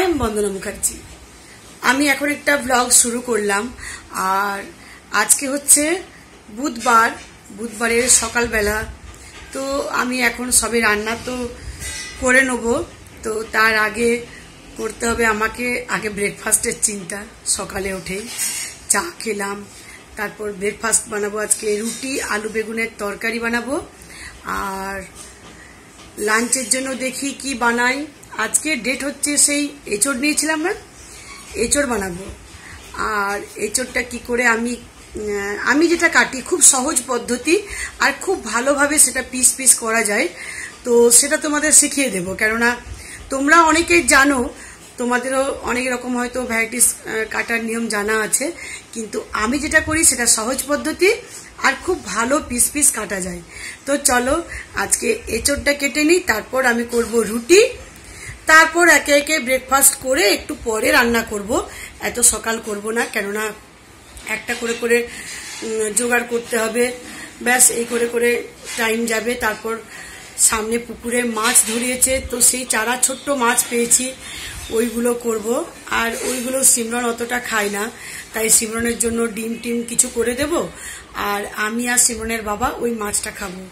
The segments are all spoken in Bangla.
আমি বন্দনা মুখার্জি। আমি এখন একটা ব্লগ শুরু করলাম। আর আজকে হচ্ছে বুধবারের সকালবেলা। তো আমি এখন সবে রান্না তো করে নেব। তো তার আগে করতে হবে আমাকে আগে ব্রেকফাস্টের চিন্তা। সকালে উঠেই চা খেলাম, তারপর ব্রেকফাস্ট বানাবো। আজকে রুটি আলু বেগুনের তরকারি বানাবো। আর লাঞ্চের জন্য দেখি কি বানাই। আজকে ডেট হচ্ছে সেই এঁচড় নিয়েছিলাম না, এঁচড় বানাবো। আর এঁচড়টা কি করে আমি যেটা কাটি খুব সহজ পদ্ধতি আর খুব ভালোভাবে সেটা পিস পিস করা যায়। তো সেটা তোমাদের শিখিয়ে দেবো, কেননা তোমরা অনেকেই জানো, তোমাদেরও অনেক রকম হয়তো ভ্যারাইটিস কাটার নিয়ম জানা আছে, কিন্তু আমি যেটা করি সেটা সহজ পদ্ধতি আর খুব ভালো পিস পিস কাটা যায়। তো চলো আজকে এঁচড়টা কেটে নিই, তারপর আমি করব রুটি, তারপর একে একে ব্রেকফাস্ট করে একটু পরে রান্না করব। এত সকাল করব না, কেননা একটা করে করে জোগাড় করতে হবে। ব্যাস এই করে করে টাইম যাবে। তারপর সামনে পুকুরে মাছ ধরিয়েছে, তো সেই চারা ছোট্ট মাছ পেয়েছি, ওইগুলো করব। আর ওইগুলো সিমরন অতটা খায় না, তাই সিমরনের জন্য ডিম টিম কিছু করে দেব। আর আমি আর সিমরনের বাবা ওই মাছটা খাবো।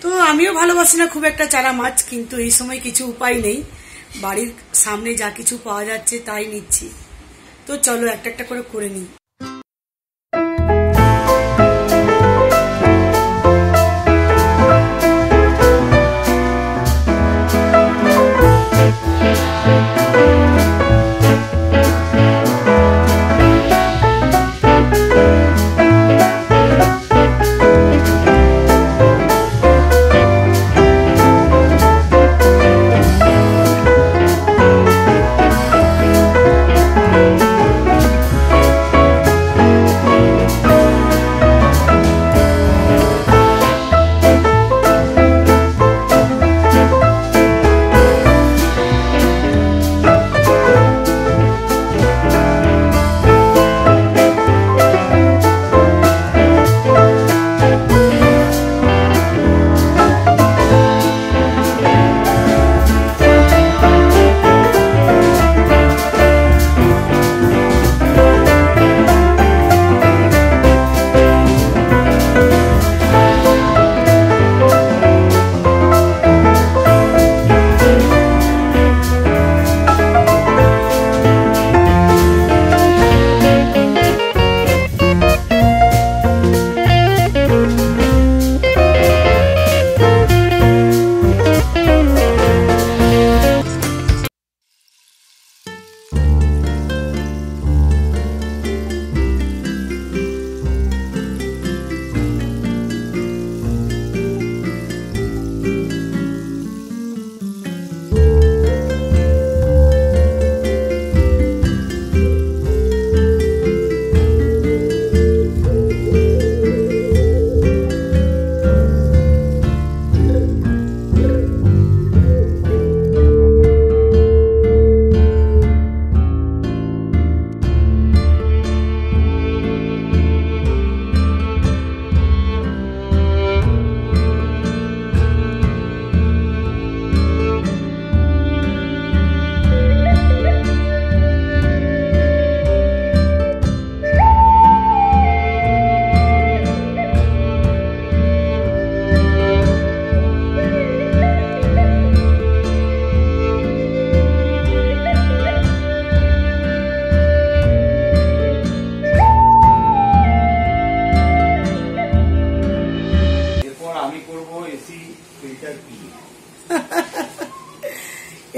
তো আমিও ভালোবাসি না খুব একটা চারা মাছ, কিন্তু এই সময় কিছু উপায় নেই, বাড়ির সামনে যা কিছু পাওয়া যাচ্ছে তাই নিচ্ছি। তো চলো একটা একটা করে নিই।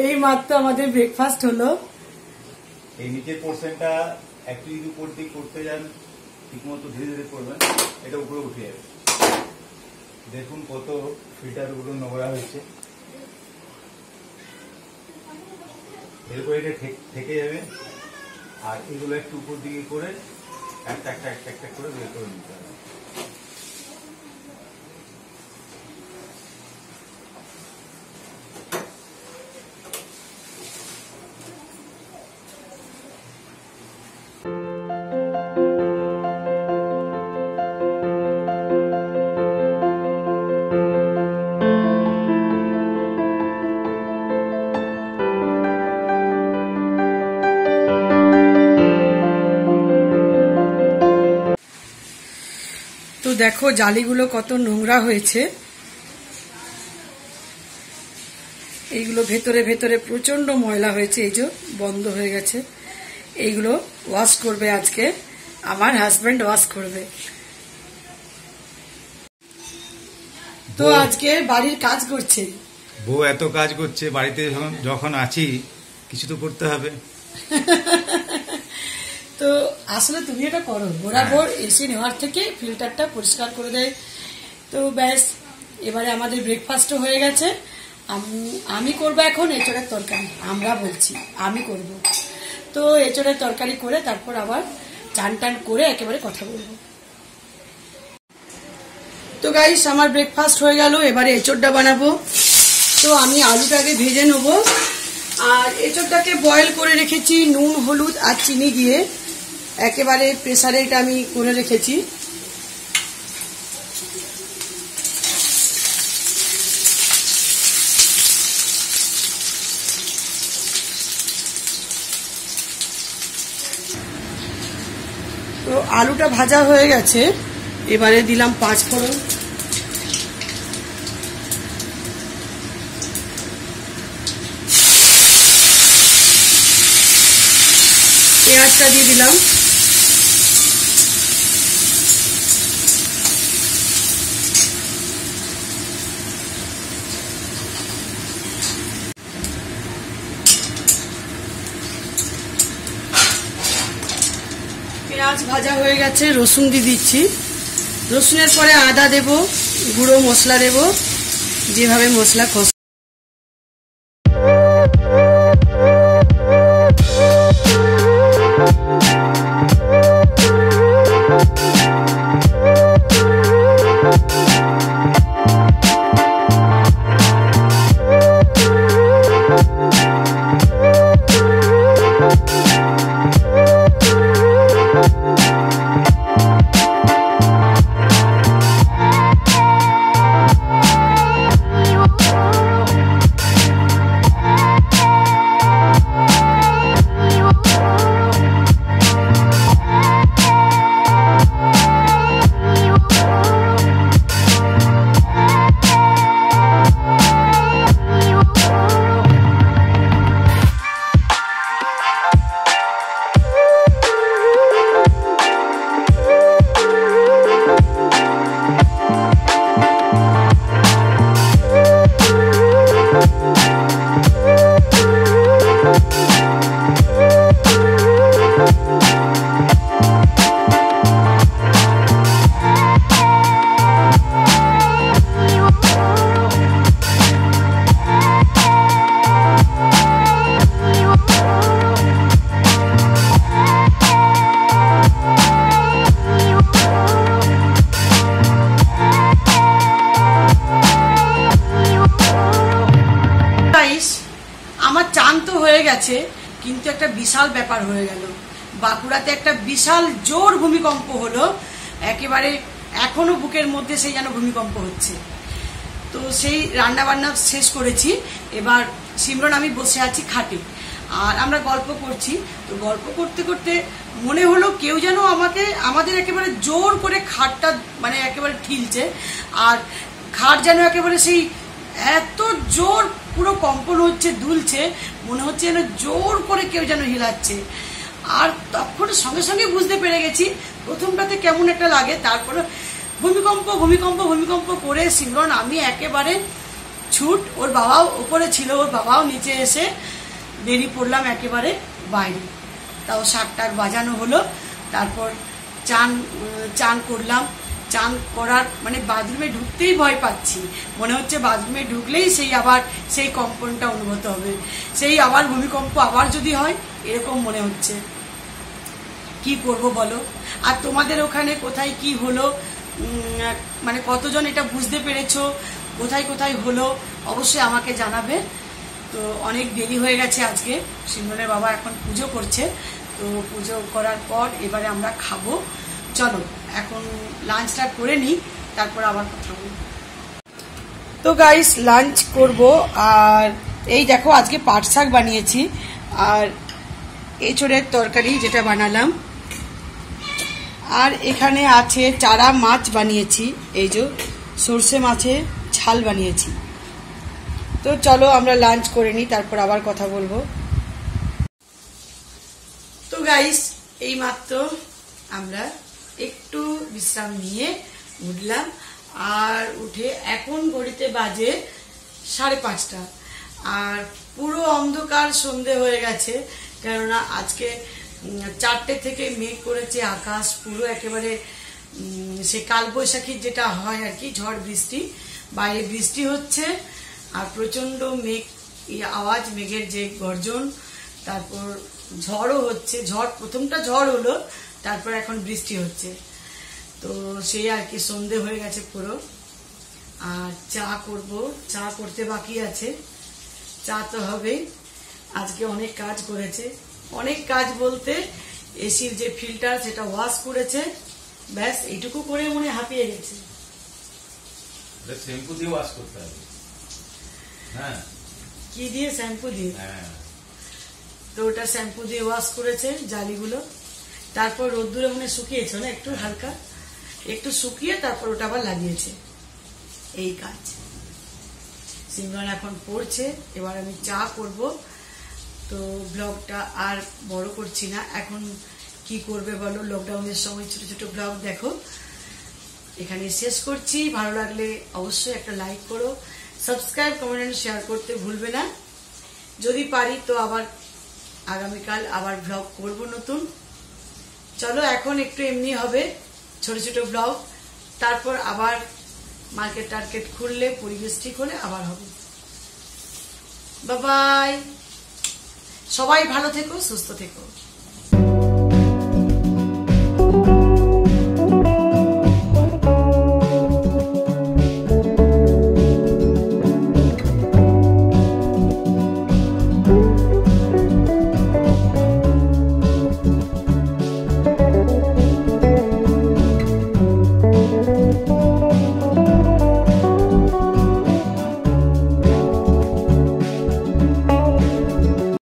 এই মাত্র আমাদের ব্রেকফাস্ট হলো। এই নিচের পোর্শনটা একটু যদি উপর দিকে করতে যান, ঠিক মতো ধীরে ধীরে করবেন, এটা উপরে উঠে যাবে। দেখুন কত ফিল্টার গুলো নোংরা হয়েছে, এরপর এটা থেকে যাবে। আর এগুলো একটু উপর দিকে করে একটা একটা একটা একটা করে বের করে নিতে হবে। দেখো জালিগুলো কত নোংরা হয়েছে, এইগুলো ভেতরে ভেতরে প্রচন্ড ময়লা হয়েছে, এই যে বন্ধ হয়ে গেছে। এইগুলো ওয়াশ করবে আজকে আমার হাজবেন্ড, ওয়াশ করবে। তো আজকে বাড়ির কাজ করছে, বউ এত কাজ করছে, বাড়িতে যখন আছি কিছু তো করতে হবে। তো আসলে তুমি এটা করো, বরাবর এসি নেওয়ার থেকে ফিল্টারটা পরিষ্কার করে দেয়। তো ব্যাস, এবারে আমাদের ব্রেকফাস্টও হয়ে গেছে। আমি করবো এখন এঁচড়ের তরকারি, আমরা বলছি আমি করব। তো এঁচড়ের তরকারি করে তারপর আবার চান টান করে একেবারে কথা বলবো। তো গাইস, আমার ব্রেকফাস্ট হয়ে গেল, এবারে এঁচড়টা বানাবো। তো আমি আলুটাকে ভেজে নেব, আর এঁচড়টাকে বয়েল করে রেখেছি নুন হলুদ আর চিনি দিয়ে, একেবারে প্রেসারে এটা আমি করে রেখেছি। তো আলুটা ভাজা হয়ে গেছে, এবারে দিলাম 5 ফোড়ন, পেঁয়াজটা দিয়ে দিলাম, পেঁয়াজ ভাজা হয়ে গেছে, রসুন দিয়ে দিচ্ছি। রসুনের পরে আদা দেব, গুঁড়ো মশলা দেব, যেভাবে মশলা কষ। আমার চান তো হয়ে গেছে, কিন্তু একটা বিশাল ব্যাপার হয়ে গেল। বাঁকুড়াতে একটা বিশাল জোর ভূমিকম্প হলো, একেবারে এখনো বুকের মধ্যে সেই যেন ভূমিকম্প হচ্ছে। তো সেই রান্না বান্না শেষ করেছি, এবার সিমরন আমি বসে আছি খাটে, আর আমরা গল্প করছি। তো গল্প করতে করতে মনে হলো কেউ যেন আমাদের একেবারে জোর করে খাটটা মানে একেবারে ঠিলছে, আর খাট যেন একেবারে সেই এত জোর পুরো কম্পন হচ্ছে, দুলছে, মনে হচ্ছে যেন জোর করে কেউ যেন হিলাচ্ছে। আর তখন সঙ্গে সঙ্গে বুঝতে পেরে গেছি, প্রথমটাতে কেমন একটা লাগে, তারপরে ভূমিকম্প ভূমিকম্প ভূমিকম্প করে সিমরন আমি একেবারে ছুট, ওর বাবাও ওপরে ছিল, ওর বাবাও নিচে এসে বেরিয়ে পড়লাম একেবারে বাইরে। তাও 7 টাক বাজানো হলো, তারপর চান করলাম। চান করার মানে বাথরুমে ঢুকতেই ভয় পাচ্ছি, মনে হচ্ছে বাথরুমে ঢুকলেই সেই কম্পনটা অনুভূত হবে, সেই আবার ভূমিকম্প আবার যদি হয়, এরকম মনে হচ্ছে। কি করব বলো? আর তোমাদের ওখানে কোথায় কি হলো, মানে কতজন এটা বুঝতে পেরেছো, কোথায় কোথায় হলো, অবশ্যই আমাকে জানাবে। তো অনেক দেরি হয়ে গেছে আজকে, সিমরনের বাবা এখন পুজো করছে। তো পুজো করার পর এবারে আমরা খাবো। চলো এখন লাঞ্চটা করে নিই, তারপর আবার কথা বলবো। তো গাইস, লাঞ্চ করব। আর এই দেখো আজকে পাট শাক বানিয়েছি, আর এঁচড়ের তরকারি যেটা বানালাম, আর এখানে আছে চারা মাছ বানিয়েছি, এই যে সর্ষে মাছের ঝাল বানিয়েছি। তো চলো আমরা লাঞ্চ করে নিই, তারপর আবার কথা বলবো। তো গাইস, এই মাত্র আমরা একটু বিশ্রাম নিয়ে উঠলাম, আর উঠে এখন ঘড়িতে বাজে 5:30, আর পুরো অন্ধকার সন্ধে হয়ে গেছে, কেননা আজকে 4টে থেকে মেঘ করেছে আকাশ পুরো একেবারে, সে কালবৈশাখীর যেটা হয় আর কি, ঝড় বৃষ্টি, বাইরে বৃষ্টি হচ্ছে আর প্রচন্ড মেঘ, আওয়াজ মেঘের যে গর্জন, তারপর ঝড়ও হচ্ছে, প্রথমটা ঝড় হলো, তারপর এখন বৃষ্টি হচ্ছে। তো সেই আর কি, সন্ধে হয়ে গেছে পুরো। আর চা করব, চা করতে বাকি আছে, চা তো হবে। আজকে অনেক কাজ করেছে, অনেক কাজ বলতে এসির যে ফিল্টার সেটা ওয়াশ করেছে, ব্যাস এইটুকু করে মনে হাঁপিয়ে গেছে। শ্যাম্পু দিয়ে ওয়াশ করতে হবে। হ্যাঁ, কি দিয়ে? শ্যাম্পু দিয়ে। তো ওটা শ্যাম্পু দিয়ে ওয়াশ করেছে জালিগুলো, তারপর রোদ্দুরে মনে শুকিয়েছে না একটু হালকা, একটু শুকিয়ে তারপর ওটা আবার লাগিয়েছে। এই কাজ। সিমরান এখন পড়ছে, এবার আমি চা করব। তো ব্লগটা আর বড় করছি না, এখন কি করবে বলো, লকডাউনের সময় ছোট ছোট ব্লগ দেখো, এখানে শেষ করছি। ভালো লাগলে অবশ্যই একটা লাইক করো, সাবস্ক্রাইব, কমেন্ট, শেয়ার করতে ভুলবে না। যদি পারি তো আবার আগামীকাল আবার ব্লগ করব নতুন। চলো এখন একটু এমনি হবে ছোট ছোট ব্লগ, তারপর আবার মার্কেট টার্কেট খুললে, পরিবেশ ঠিক হলে আবার হবে। বাই বাই, সবাই ভালো থেকো, সুস্থ থেকো।